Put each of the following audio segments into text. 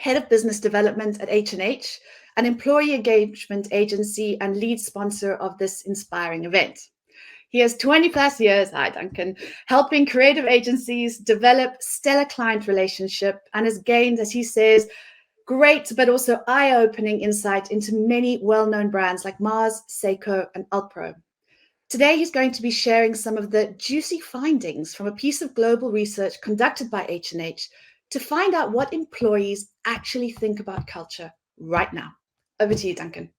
Head of Business Development at H&H, an employee engagement agency and lead sponsor of this inspiring event. He has 20 plus years, hi Duncan, helping creative agencies develop stellar client relationship and has gained, as he says, great but also eye-opening insight into many well-known brands like Mars, Seiko and Alpro. Today, he's going to be sharing some of the juicy findings from a piece of global research conducted by H&H to find out what employees actually think about culture right now. Over to you, Duncan.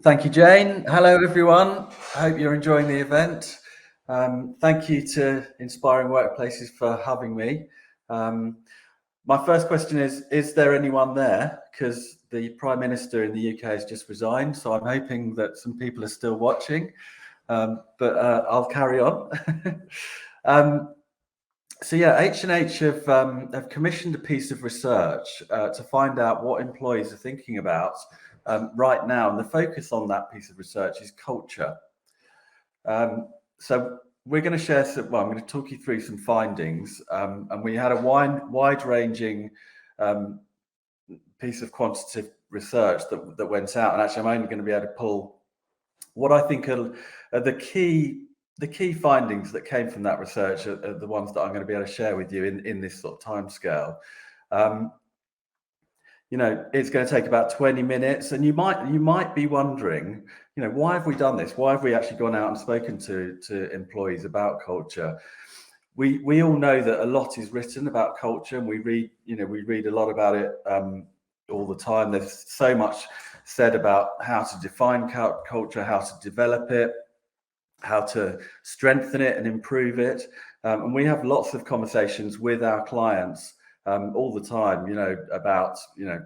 Thank you, Jane. Hello, everyone. I hope you're enjoying the event. Thank you to Inspiring Workplaces for having me. My first question is there anyone there? Because the Prime Minister in the UK has just resigned, so I'm hoping that some people are still watching, but I'll carry on. So yeah, H&H have commissioned a piece of research to find out what employees are thinking about right now, and the focus on that piece of research is culture. So we're going to share some, I'm going to talk you through some findings, and we had a wide-ranging piece of quantitative research that went out, and actually I'm only going to be able to pull what I think are the key findings that came from that research are the ones that I'm going to be able to share with you in this sort of time scale. You know, it's going to take about 20 minutes, and you might be wondering, you know, why have we done this? Why have we actually gone out and spoken to employees about culture? We all know that a lot is written about culture, and we read a lot about it all the time. There's so much said about how to define culture, how to develop it, how to strengthen it and improve it. And we have lots of conversations with our clients all the time, you know, about, you know,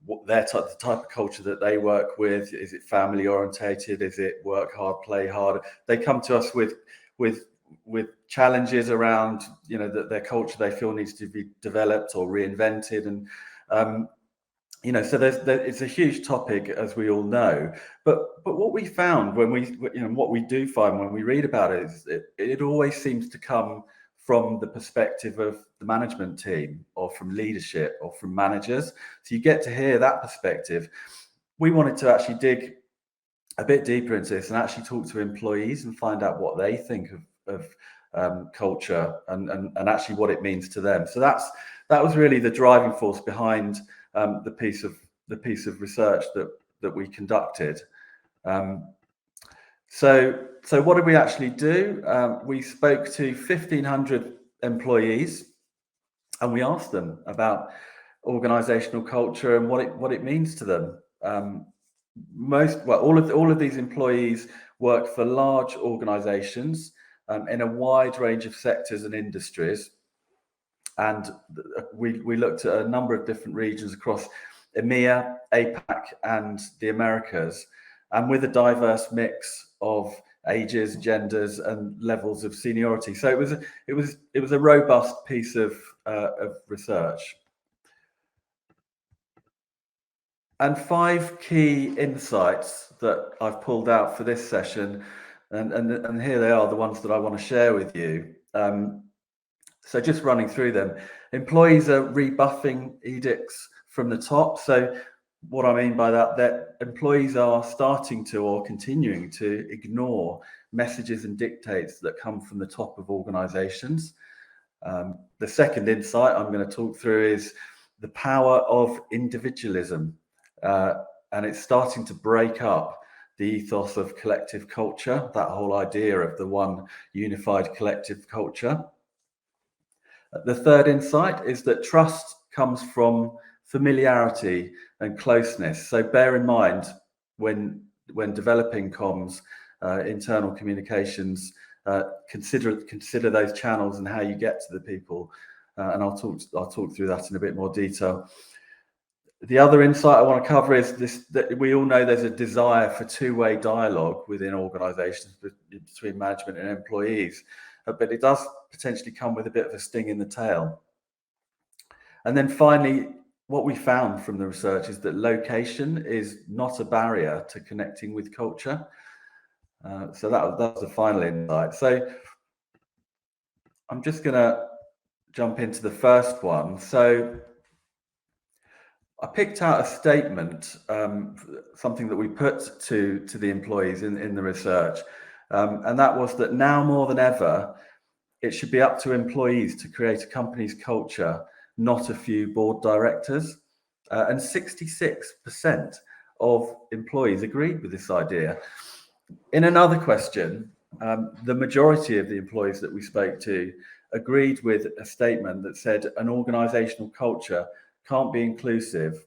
what the type of culture that they work with. Is it family orientated? Is it work hard, play hard? They come to us with challenges around, you know, that their culture they feel needs to be developed or reinvented. And you know, so it's a huge topic, as we all know. But what we found what we do find when we read about it is it always seems to come from the perspective of the management team, or from leadership, or from managers. So you get to hear that perspective. We wanted to actually dig a bit deeper into this and actually talk to employees and find out what they think of culture and actually what it means to them. So that was really the driving force behind the piece of research that we conducted. So what did we actually do? We spoke to 1,500 employees, and we asked them about organizational culture and what it means to them. All of these employees work for large organizations in a wide range of sectors and industries. And we looked at a number of different regions across EMEA, APAC, and the Americas, and with a diverse mix of ages, genders, and levels of seniority. So it was a robust piece of research. And 5 key insights that I've pulled out for this session, and here they are, the ones that I want to share with you. So just running through them. Employees are rebuffing edicts from the top. So what I mean by that employees are starting to, or continuing to, ignore messages and dictates that come from the top of organizations. The second insight I'm going to talk through is the power of individualism. And it's starting to break up the ethos of collective culture, that whole idea of the one unified collective culture. The third insight is that trust comes from familiarity and closeness. So bear in mind when developing comms, internal communications, consider those channels and how you get to the people. And I'll talk through that in a bit more detail. The other insight I want to cover is this: that we all know there's a desire for two-way dialogue within organizations between management and employees, but it does potentially come with a bit of a sting in the tail. And then finally, what we found from the research is that location is not a barrier to connecting with culture. So that was the final insight. So I'm just going to jump into the first one. So I picked out a statement, something that we put to the employees in the research, and that was that now more than ever, it should be up to employees to create a company's culture, not a few board directors. And 66% of employees agreed with this idea. In another question, the majority of the employees that we spoke to agreed with a statement that said an organizational culture can't be inclusive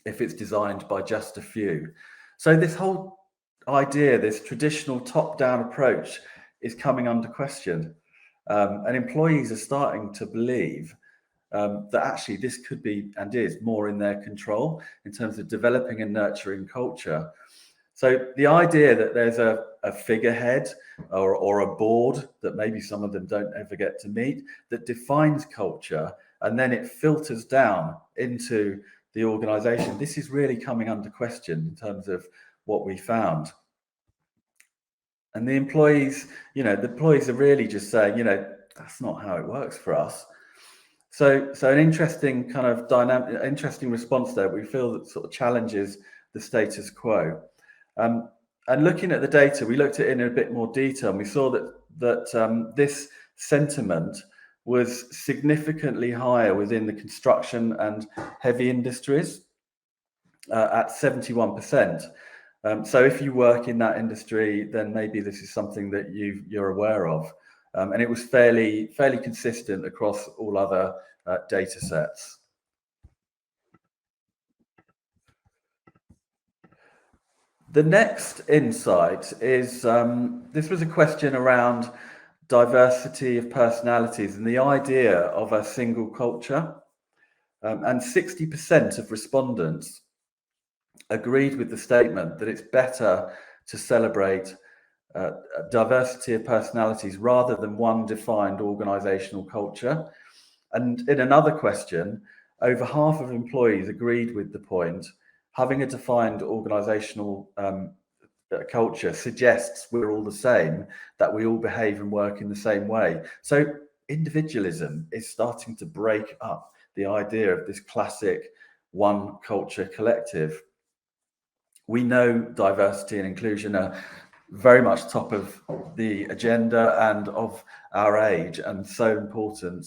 if it's designed by just a few. So this whole idea, this traditional top-down approach, is coming under question. And employees are starting to believe that actually this could be and is more in their control in terms of developing and nurturing culture. So the idea that there's a figurehead or a board that maybe some of them don't ever get to meet that defines culture, and then it filters down into the organization, this is really coming under question in terms of what we found. And the employees are really just saying, that's not how it works for us. So an interesting kind of dynamic, interesting response there. We feel that sort of challenges the status quo. And looking at the data, we looked at it in a bit more detail, and we saw that this sentiment was significantly higher within the construction and heavy industries at 71%. So if you work in that industry, then maybe this is something that you're aware of. And it was fairly consistent across all other data sets. The next insight is, this was a question around diversity of personalities and the idea of a single culture. And 60% of respondents agreed with the statement that it's better to celebrate diversity of personalities rather than one defined organizational culture. And in another question, over half of employees agreed with the point, having a defined organizational culture suggests we're all the same, that we all behave and work in the same way. So individualism is starting to break up the idea of this classic one culture collective. We know diversity and inclusion are very much top of the agenda and of our age, and so important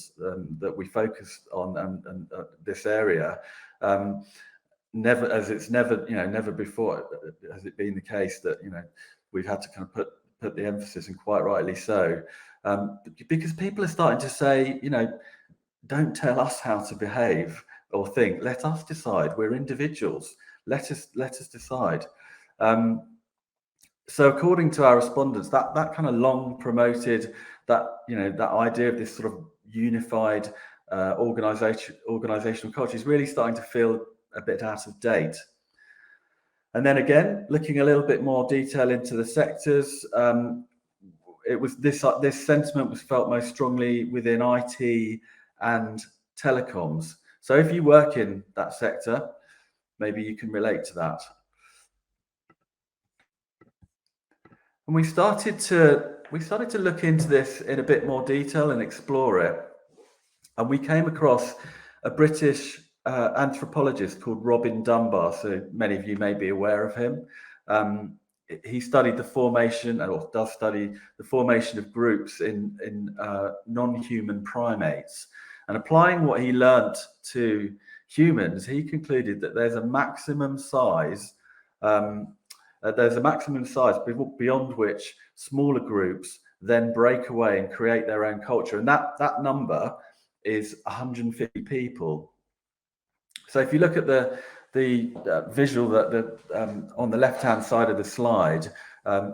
that we focus on this area. Never before has it been the case that we've had to kind of put the emphasis, and quite rightly so, because people are starting to say, don't tell us how to behave or think. Let us decide. We're individuals. Let us decide. So according to our respondents, that kind of long promoted that idea of this sort of unified organizational culture is really starting to feel a bit out of date. And then again, looking a little bit more detail into the sectors, it was this sentiment was felt most strongly within IT and telecoms. So if you work in that sector, maybe you can relate to that. And we started to look into this in a bit more detail and explore it. And we came across a British anthropologist called Robin Dunbar. So many of you may be aware of him. He studied the formation, or does study the formation of groups in non-human primates. And applying what he learnt to humans, he concluded that there's a maximum size beyond which smaller groups then break away and create their own culture. And that number is 150 people. So if you look at the visual that on the left-hand side of the slide,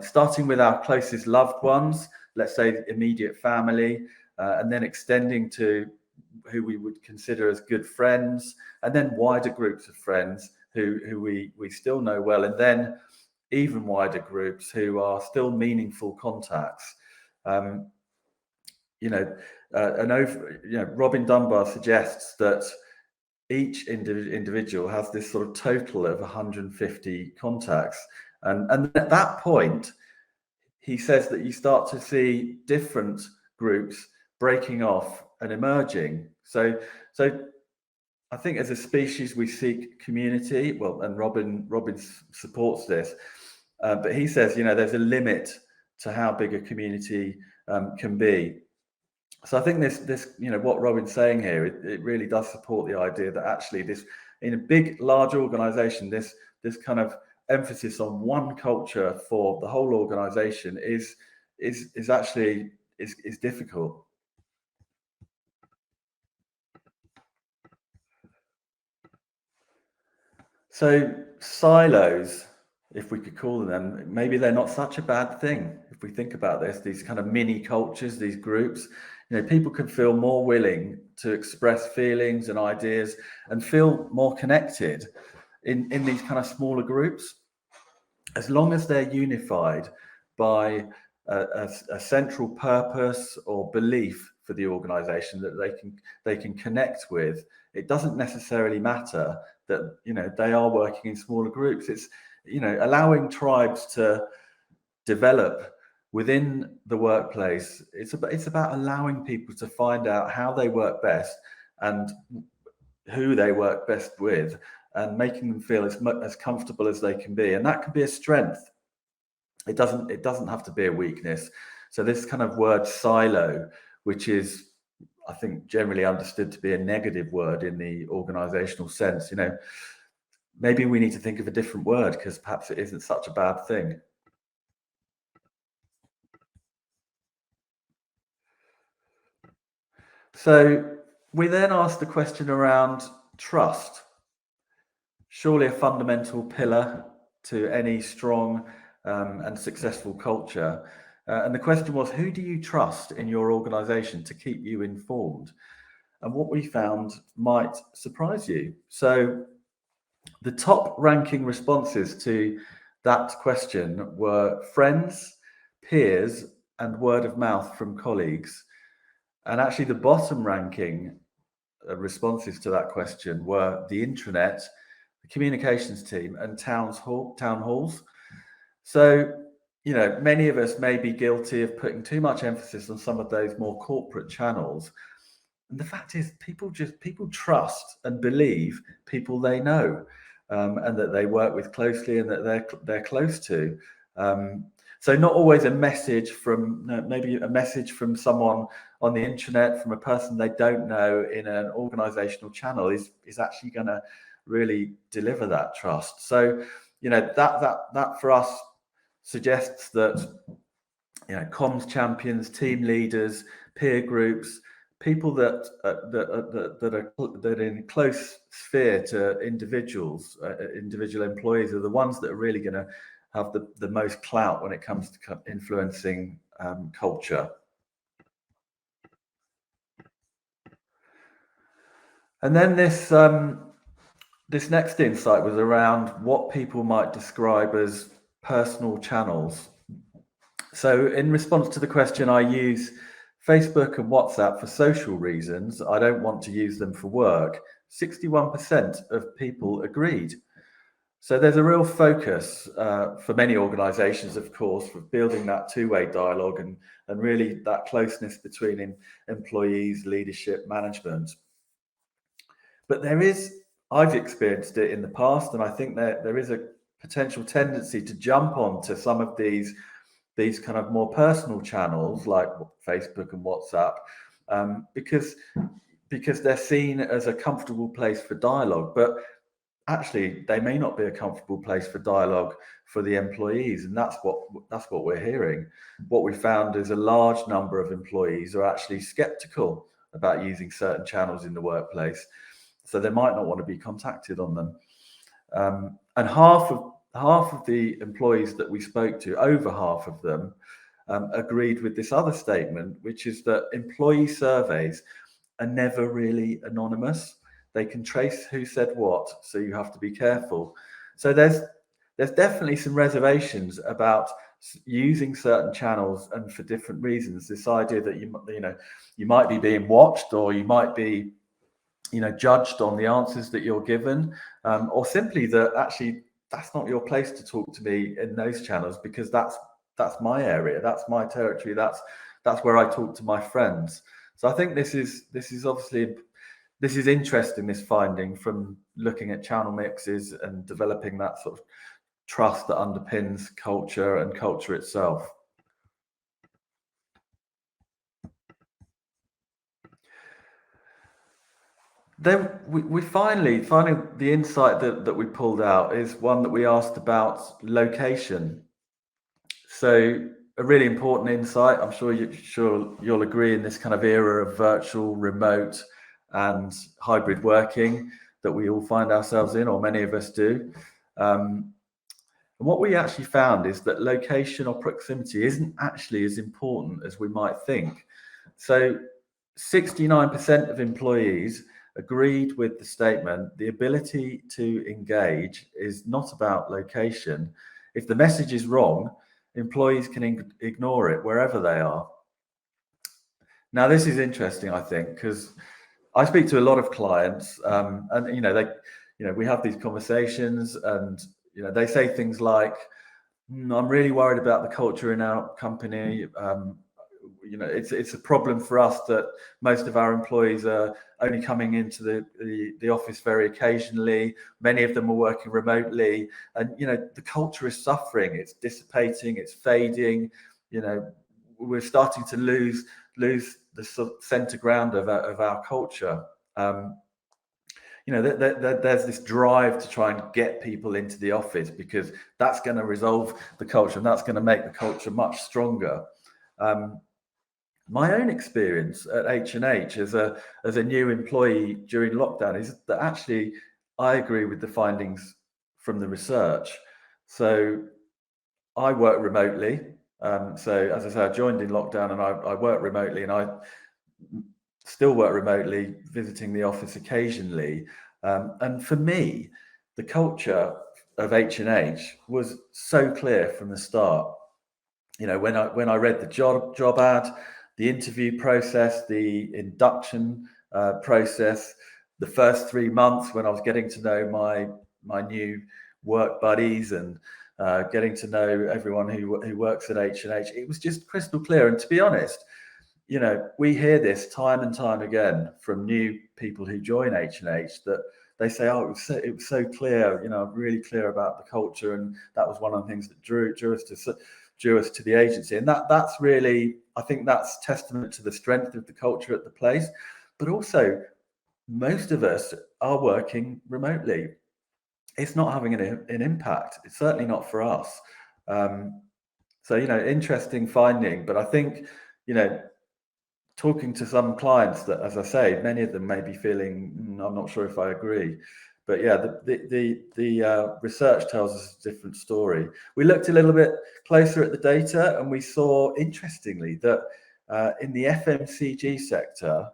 starting with our closest loved ones, let's say immediate family, and then extending to who we would consider as good friends, and then wider groups of friends who we still know well, and then even wider groups who are still meaningful contacts. Robin Dunbar suggests that each individual has this sort of total of 150 contacts. And at that point, he says that you start to see different groups breaking off and emerging. So I think as a species we seek community. Well, and Robin supports this, but he says, there's a limit to how big a community can be. So I think this what Robin's saying here, it really does support the idea that actually this, in a big, large organization, this kind of emphasis on one culture for the whole organization is actually difficult. So silos, if we could call them, maybe they're not such a bad thing. If we think about this, these kind of mini cultures, these groups, people can feel more willing to express feelings and ideas and feel more connected in these kind of smaller groups, as long as they're unified by a central purpose or belief for the organization that they can connect with. It doesn't necessarily matter that they are working in smaller groups. It's allowing tribes to develop within the workplace. It's about allowing people to find out how they work best and who they work best with, and making them feel as comfortable as they can be. And that can be a strength. It doesn't have to be a weakness. So this kind of word silo, which is, I think, generally understood to be a negative word in the organizational sense, maybe we need to think of a different word, because perhaps it isn't such a bad thing. So we then asked the question around trust. Surely a fundamental pillar to any strong and successful culture. And the question was, who do you trust in your organization to keep you informed? And what we found might surprise you. So the top ranking responses to that question were friends, peers, and word of mouth from colleagues. And actually the bottom ranking responses to that question were the intranet, the communications team, and town halls. So, many of us may be guilty of putting too much emphasis on some of those more corporate channels. And the fact is, people trust and believe people they know, and that they work with closely and that they're close to. So not always a message from, maybe a message from someone on the internet, from a person they don't know in an organizational channel is actually going to really deliver that trust. So, that for us suggests that, comms champions, team leaders, peer groups, people that are in close sphere to individual employees are the ones that are really going to have the most clout when it comes to influencing culture. And then this next insight was around what people might describe as personal channels. So in response to the question, I use Facebook and WhatsApp for social reasons. I don't want to use them for work. 61% of people agreed. So there's a real focus for many organizations, of course, for building that two-way dialogue and really that closeness between employees, leadership, management. But I've experienced it in the past, and I think there is a potential tendency to jump onto some of these kind of more personal channels like Facebook and WhatsApp, because they're seen as a comfortable place for dialogue. But actually, they may not be a comfortable place for dialogue for the employees, and that's what we're hearing. What we found is a large number of employees are actually skeptical about using certain channels in the workplace, so they might not want to be contacted on them. And half of the employees that we spoke to, over half of them, agreed with this other statement, which is that employee surveys are never really anonymous. They can trace who said what, so you have to be careful. So there's definitely some reservations about using certain channels and for different reasons. This idea that you might be being watched, or you might be judged on the answers that you're given, or simply that actually that's not your place to talk to me in those channels, because that's my area, that's my territory, that's where I talk to my friends. So I think this is obviously this is interesting, this finding from looking at channel mixes and developing that sort of trust that underpins culture and culture itself. Then we finally the insight that we pulled out is one that we asked about location. So a really important insight. I'm sure you'll agree in this kind of era of virtual, remote, and hybrid working that we all find ourselves in, or many of us do. And what we actually found is that location or proximity isn't actually as important as we might think. So 69% of employees agreed with the statement, the ability to engage is not about location. If the message is wrong, employees can ignore it wherever they are. Now, this is interesting, I think, because I speak to a lot of clients, and we have these conversations, and they say things like, "I'm really worried about the culture in our company. It's a problem for us that most of our employees are only coming into the office very occasionally. Many of them are working remotely, and the culture is suffering. It's dissipating. It's fading. We're starting to lose the center ground of our culture." There's this drive to try and get people into the office because that's going to resolve the culture and that's going to make the culture much stronger. My own experience at H&H as a new employee during lockdown is that actually I agree with the findings from the research. So I work remotely. So as I say, I joined in lockdown and I work remotely, and I still work remotely, visiting the office occasionally. And for me, the culture of H&H was so clear from the start. When I read the job ad, the interview process, the induction process, the first 3 months when I was getting to know my new work buddies and getting to know everyone who works at H&H, it was just crystal clear. And to be honest, we hear this time and time again from new people who join H&H that they say, "Oh, it was so clear. I'm really clear about the culture, and that was one of the things that drew us to the agency." And that's really, I think that's testament to the strength of the culture at the place. But also, most of us are working remotely. It's not having an impact. It's certainly not for us. So interesting finding. But I think talking to some clients that, as I say, many of them may be feeling, I'm not sure if I agree. But yeah, the research tells us a different story. We looked a little bit closer at the data, and we saw, interestingly, that in the FMCG sector,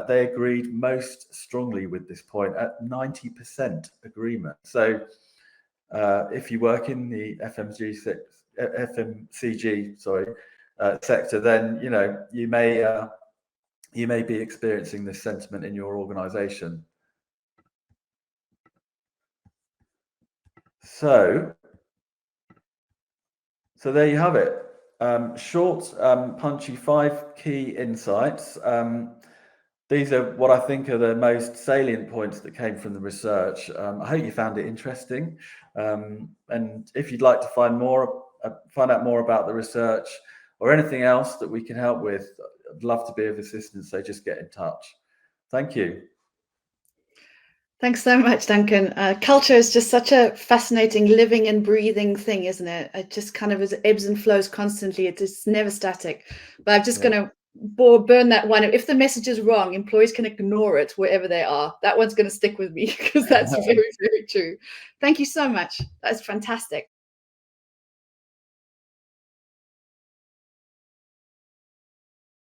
they agreed most strongly with this point at 90% agreement. So if you work in the FMCG sector, then you may be experiencing this sentiment in your organization. So there you have it. Short, punchy 5 key insights. These are what I think are the most salient points that came from the research. I hope you found it interesting. And if you'd like to find out more about the research or anything else that we can help with, I'd love to be of assistance. So just get in touch. Thank you. Thanks so much, Duncan. Culture is just such a fascinating living and breathing thing, isn't it? It just kind of ebbs and flows constantly. It's never static. But I'm just going to burn that one. If the message is wrong, employees can ignore it wherever they are. That one's going to stick with me because that's very, very true. Thank you so much. That's fantastic.